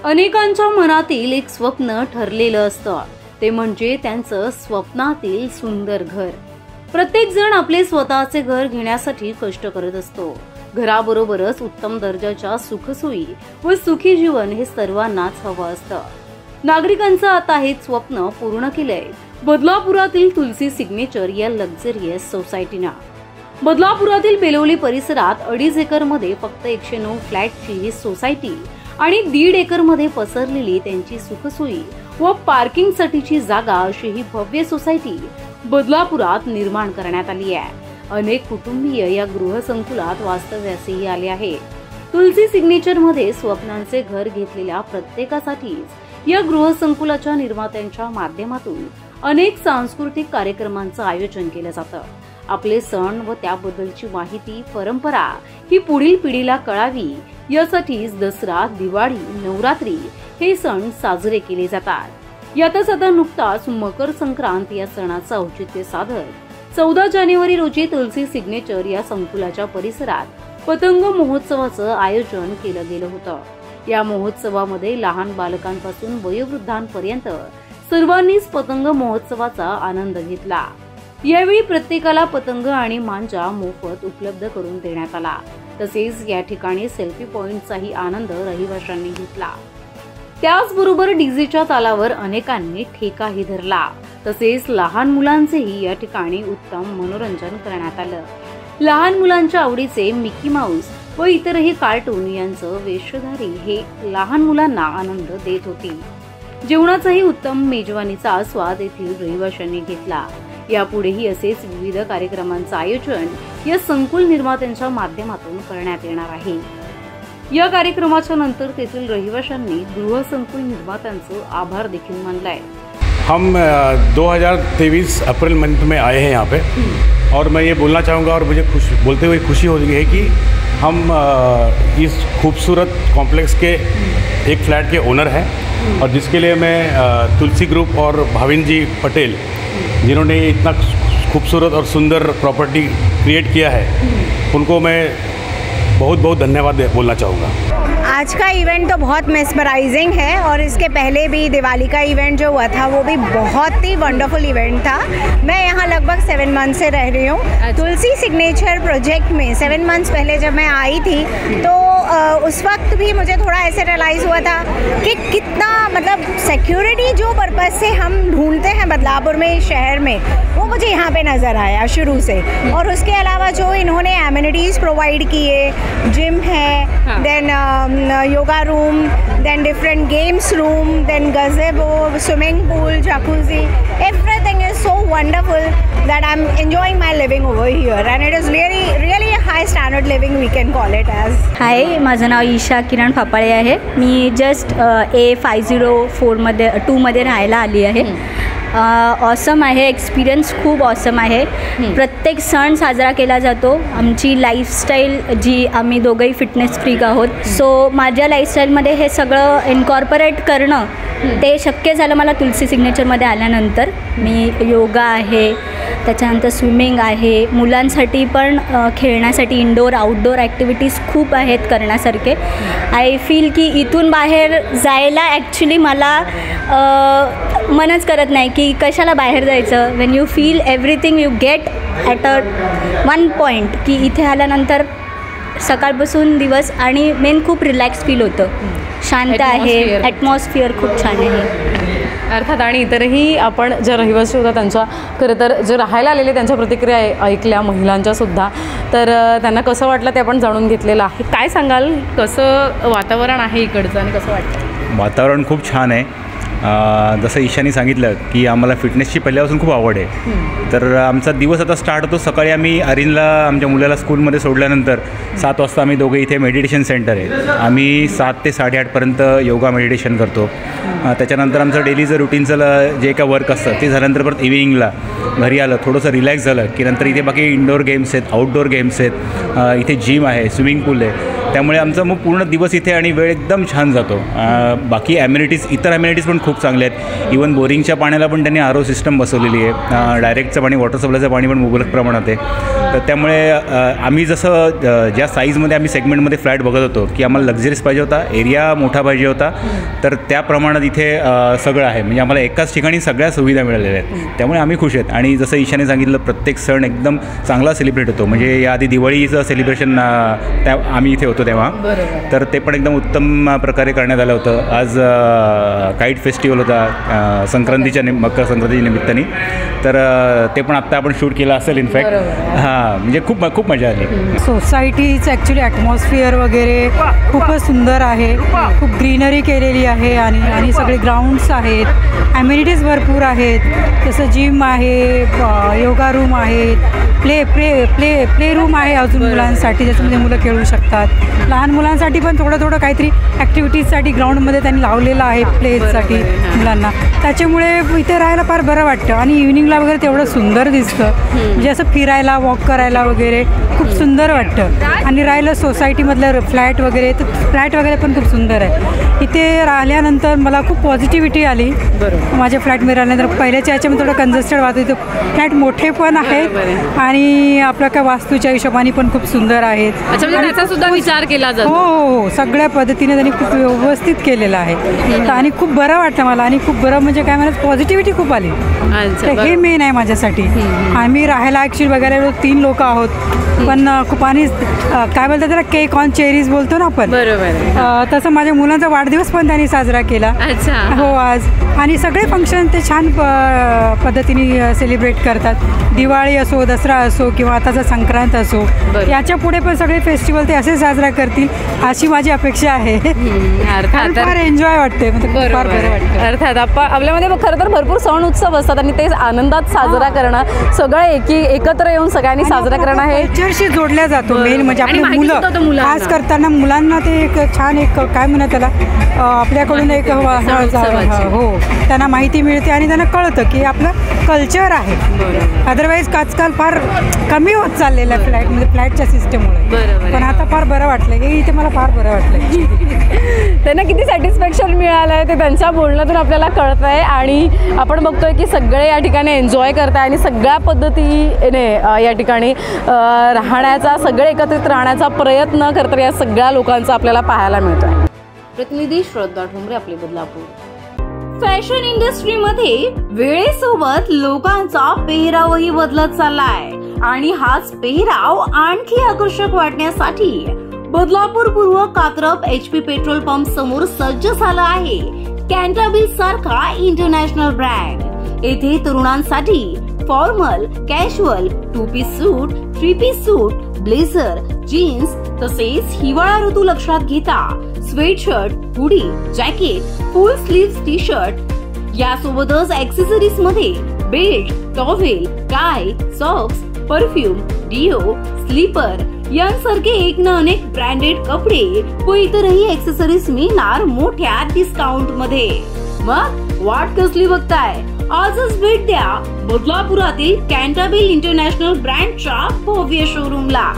अनेकांच्या मनातील एक स्वप्न ठरलेलं असतं, ते म्हणजे त्यांचं स्वप्नातील सुंदर घर. प्रत्येक जण आपले स्वतःचे घर घेण्यासाठी कष्ट करत असतो. घराबरोबरच उत्तम दर्जाच्या सुखसोयी व सुखी जीवन हे सर्वांनाच हवं असतं. नागरिकांचं आता हे स्वप्न पूर्ण केलंय बदलापुरातील तुलसी सिग्नेचर या लक्झरियस सोसायटीनं. बदलापुरातील बेलोली परिसरात 2.5 एकरमध्ये फक्त 109 फ्लॅटची ही सोसायटी आणि 1.5 एकरमध्ये पसरलेली त्यांची सुखसोयी व पार्किंगसाठीची जागा अशी ही भव्य सोसायटी बदलापुरात निर्माण करण्यात आली आहे. अनेक कुटुंबीय या गृहसंकुलात वास्तव्यासही आले आहे. तुलसी सिग्नेचर मध्ये स्वप्नांचे घर घेतलेल्या प्रत्येकासाठीच या गृहसंकुलाच्या निर्मात्यांच्या माध्यमातून अनेक सांस्कृतिक कार्यक्रमांचं आयोजन केलं जातं. आपले सण व त्याबद्दलची माहिती, परंपरा ही पुढील पिढीला कळावी यासाठीच दसरा, दिवाळी, नवरात्री हे सण साजरे केले जातात. यातच आता नुकताच मकर संक्रांत या सणाचं औचित्य साधत 14 जानेवारी रोजी तुलसी सिग्नेचर या संकुलाच्या परिसरात पतंग महोत्सवाचं आयोजन केलं गेलं होतं. या महोत्सवामध्ये लहान बालकांपासून वयोवृद्धांपर्यंत सर्वांनीच पतंग महोत्सवाचा आनंद घेतला. यावेळी प्रत्येकाला पतंग आणि मांजा मोफत उपलब्ध करून देण्यात आला. तसेच या ठिकाणी सेल्फी पॉइंटचाही आनंद रहिवाशांनी घेतला. त्याचबरोबर डीजेच्या तालावर अनेकांनी ठेकाही धरला. तसेच लहान मुलांचेही या ठिकाणी उत्तम मनोरंजन करण्यात आलं. लहान मुलांच्या आवडीचे मिकी माऊस व इतरही कार्टून यांचं वेशधारी हे लहान मुलांना आनंद देत होती. जेवणाचाही उत्तम मेजवानीचा आस्वाद येथील रहिवाशांनी घेतला. यापुढेही असेच विविध कार्यक्रमांचं आयोजन या संकुल निर्मात्यांच्या माध्यमातून करण्यात येणार आहे. या कार्यक्रमाच्या नंतर तेथील रहिवाशांनी गृहसंकुल निर्मात्यांचं आभार देखील मानलाय. हम 2023 अप्रैल मंथ में आए हैं यहाँ पे और मैं ये बोलना चाहूँगा और मुझे बोलते हुए खुशी हो रही है कि हम इस खूबसूरत कॉम्प्लेक्स के एक फ्लैट के ओनर हैं और जिसके लिए मैं तुलसी ग्रुप और भाविन जी पटेल जिन्होंने इतना खूबसूरत और सुंदर प्रॉपर्टी क्रिएट किया है उनको मैं बहुत बहुत धन्यवाद बोलना चाहूँगा. आज का इवेंट तो बहुत मेस्मराइजिंग है और इसके पहले भी दिवाली का इवेंट जो हुआ था वो भी बहुत ही वंडरफुल इवेंट था. मैं यहाँ लगभग 7 मंथ से रह रही हूँ. तुलसी सिग्नेचर प्रोजेक्ट में 7 मंथ्स पहले जब मैं आई थी तो उस वक्त भी मुझे थोड़ा ऐसे रियलाइज़ हुआ था कि कितना मतलब सिक्योरिटी जो पर्पज़ से हम ढूंढते हैं बदलापुर में, इस शहर में, वो मुझे यहाँ पे नज़र आया शुरू से. और उसके अलावा जो इन्होंने एमिनिटीज़ प्रोवाइड किए, जिम है, then yoga room, then different games room, then gazebo, swimming pool, jacuzzi, everything is so wonderful that I'm enjoying my living over here and it is really a high standard living we can call it as. हाय, माझं नाव ईशा किरण फापाळे आहे. मी just A504 2 मध्ये राहायला आली आहे. Awesome आहे, experience खूप awesome आहे. प्रत्येक सण साजरा केला जातो. आमची लाईफस्टाईल जी आम्ही दोघंही फिटनेस फ्रीक आहोत, सो माझ्या लाईफस्टाईलमध्ये हे सगळं इन्कॉर्पोरेट करणं ते शक्य झालं मला तुलसी सिग्नेचरमध्ये आल्यानंतर. मी योगा आहे, त्याच्यानंतर स्विमिंग आहे, मुलांसाठी पण खेळण्यासाठी इनडोअर आउटडोअर ॲक्टिव्हिटीज खूप आहेत करण्यासारखे. आय फील की इथून बाहेर जायला ॲक्च्युली मला मनच करत नाही की कशाला बाहेर जायचं. Wien you feel everything you get at one point की इथे आल्यानंतर सकाळपासून दिवस आणि मेन खूप रिलॅक्स फील होतं. शांत आहे, ॲटमॉस्फिअर खूप छान आहे. अर्थात आणि इतरही आपण ज्या रहिवासी होत्या त्यांच्या खरं तर जे राहायला आलेले त्यांच्या प्रतिक्रिया ऐकल्या महिलांच्या सुद्धा. तर त्यांना कसं वाटलं ते आपण जाणून घेतलेलं आहे. काय सांगाल, कसं वातावरण आहे इकडचं आणि कसं वाटतं? वातावरण खूप छान आहे. जसं ईशानी सांगितलं की आम्हाला फिटनेसची पहिल्यापासून खूप आवड आहे. तर आमचा दिवस आता स्टार्ट होतो सकाळी. आम्ही अरिनला आमच्या मुलाला स्कूलमध्ये सोडल्यानंतर 7 वाजता आम्ही दोघे इथे मेडिटेशन सेंटर आहे. आम्ही 7 ते 8:30पर्यंत योगा मेडिटेशन करतो. त्याच्यानंतर आमचं डेलीचं रुटीनचं जे काय वर्क असतं ते झाल्यानंतर परत इव्हिनिंगला घरी आलं, थोडंसं रिलॅक्स झालं की नंतर इथे बाकी इंडोर गेम्स आहेत, आउटडोअर गेम्स आहेत, इथे जिम आहे, स्विमिंग पूल आहे. त्यामुळे आमचा मग पूर्ण दिवस इथे आणि वेळ एकदम छान जातो. बाकी इतर ॲम्युनिटीज पण खूप चांगले आहेत. इवन बोरिंगच्या पाण्याला पण त्यांनी RO सिस्टम बसवलेली आहे. डायरेक्टचं पाणी, वॉटर सप्लायचं पाणी पण मुबलक प्रमाणात आहे. तर त्यामुळे आम्ही जसं ज्या साईजमध्ये आम्ही सेगमेंटमध्ये फ्लॅट बघत होतो की आम्हाला लक्झरीज पाहिजे होता, एरिया मोठा पाहिजे होता, तर त्या प्रमाणात इथे सगळं आहे. म्हणजे आम्हाला एकाच ठिकाणी सगळ्या सुविधा मिळालेल्या आहेत. त्यामुळे आम्ही खुश आहेत. आणि जसं ईशाने सांगितलं, प्रत्येक सण एकदम चांगला सेलिब्रेट होतो. म्हणजे याआधी दिवाळीचं सेलिब्रेशन आम्ही इथे होतो तेव्हा, तर ते पण एकदम उत्तम प्रकारे करण्यात आलं होतं. आज काईट फेस्टिवल होता मकर संक्रांतीच्या निमित्ताने, तर ते पण आत्ता आपण शूट केलं असेल इनफॅक्ट. हां, म्हणजे खूप मजा आली. सोसायटीचं ॲक्च्युली ॲटमॉस्फिअर वगैरे खूपच सुंदर आहे. खूप ग्रीनरी केलेली आहे आणि सगळे ग्राउंड्स आहेत, ॲम्युनिटीज भरपूर आहेत. जसं जिम आहे, योगा रूम आहेत, प्ले रूम आहे अजून मुलांसाठी, ज्याच्यामध्ये मुलं खेळू शकतात. लहान मुलांसाठी पण थोडं काहीतरी ॲक्टिव्हिटीजसाठी ग्राउंडमध्ये त्यांनी लावलेलं आहे प्लेसाठी मुलांना. त्याच्यामुळे इथे राहायला फार बरं वाटतं. आणि इव्हिनिंगला वगैरे तेवढं सुंदर दिसतं, म्हणजे असं फिरायला, वॉक करायला वगैरे खूप सुंदर वाटतं. आणि राहिलं सोसायटीमधलं फ्लॅट वगैरे, तर फ्लॅट वगैरे पण खूप सुंदर आहे. इथे राहिल्यानंतर मला खूप पॉझिटिव्हिटी आली. माझ्या फ्लॅटमध्ये राहिल्यानंतर पहिल्याच्या याच्यामध्ये थोडं कंजेस्टेड वाटतं. इथं फ्लॅट मोठे पण आहेत आणि आपलं काय वास्तूच्या हिशोबाने पण खूप सुंदर आहेत. त्याचा सुद्धा विचार केला जातो. हो, सगळ्या पद्धतीने त्यांनी खूप व्यवस्थित केलेलं आहे. आणि खूप बरं वाटतं मला. आणि खूप बरं म्हणजे काय मला पॉझिटिव्हिटी खूप आली. तर हे मेन आहे माझ्यासाठी. आम्ही राहायला ॲक्च्युली बघायला 3 लोक आहोत, पण खूप. आणि काय बोलतात त्याला, केक ऑन चेरीज बोलतो ना आपण, तसं माझ्या मुलांचा वाढदिवस पण त्यांनी साजरा केला. हो आज. आणि सगळे फंक्शन ते छान पद्धतीने सेलिब्रेट करतात. दिवाळी असो, दसरा असो किंवा आताचा संक्रांत असो, याच्या पुढे पण सगळे फेस्टिवल ते असे साजरा करतील अशी माझी अपेक्षा आहे. फार एन्जॉय वाटते, फार बरं वाटतं. अर्थात आपल्यामध्ये खरं तर भरपूर सण उत्सव असतात आणि ते आनंदात साजरा करणं, सगळं एकत्र येऊन सगळ्यांनी साजरा करणं हे कल्चरशी जोडल्या जातो. मेन म्हणजे आपली मुलं खास करताना मुलांना ते एक छान एक काय म्हणतात त्याला, आपल्याकडून एक हो त्यांना माहिती मिळते आणि त्यांना कळतं की आपलं कल्चर आहे. अदरवाईज आजकाल फार कमी होत चाललेलं आहे फ्लॅटमध्ये, फ्लॅटच्या सिस्टममुळे. पण आता फार बरं वाटलं की इथे मला फार बरं वाटलं. त्यांना किती सॅटिस्फॅक्शन मिळालं आहे ते त्यांच्या बोलण्यातून आपल्याला कळत आहे. आणि आपण बघतोय की सगळे या ठिकाणी एन्जॉय करताय आणि सगळ्या पद्धतीने या ठिकाणी राहण्याचा, सगळे एकत्रित राहण्याचा प्रयत्न करतात या सगळ्या लोकांचा आपल्याला पाहायला मिळतोय. प्रतिनिधी श्रद्धा ठोंबरे, आपले बदलापूर. फॅशन इंडस्ट्रीमध्ये वेळेसोबत लोकांचा पेहरावही बदलत चाललाय आणि हाच पेहराव आणखी आकर्षक वाटण्यासाठी बदलापूर पूर्व कात्रप HP पेट्रोल पंप समोर सज्ज झाला आहे कॅन्टाबिल सारखा इंटरनॅशनल ब्रँड. येथे तरुणांसाठी formal, casual, 2 piece suit, 3 piece suit, blazer, jeans तसेच हिवाळा ऋतू लक्षात घेता sweatshirt, hoodie, jacket, full sleeve T shirt यासोबतच ऍक्सेसरीज मध्ये belt, towel, tie, socks, perfume, deo, slipper यांसारखे एक ना अनेक ब्रँडेड कपडे व इतरही ऍक्सेसरीज मिळणार मोठ्या डिस्काउंट मध्ये. मग वाट कसली बघताय? आजच भेट द्या बदलापुरातील कॅन्टाबिल इंटरनॅशनल ब्रँडच्या भव्य शोरूमला.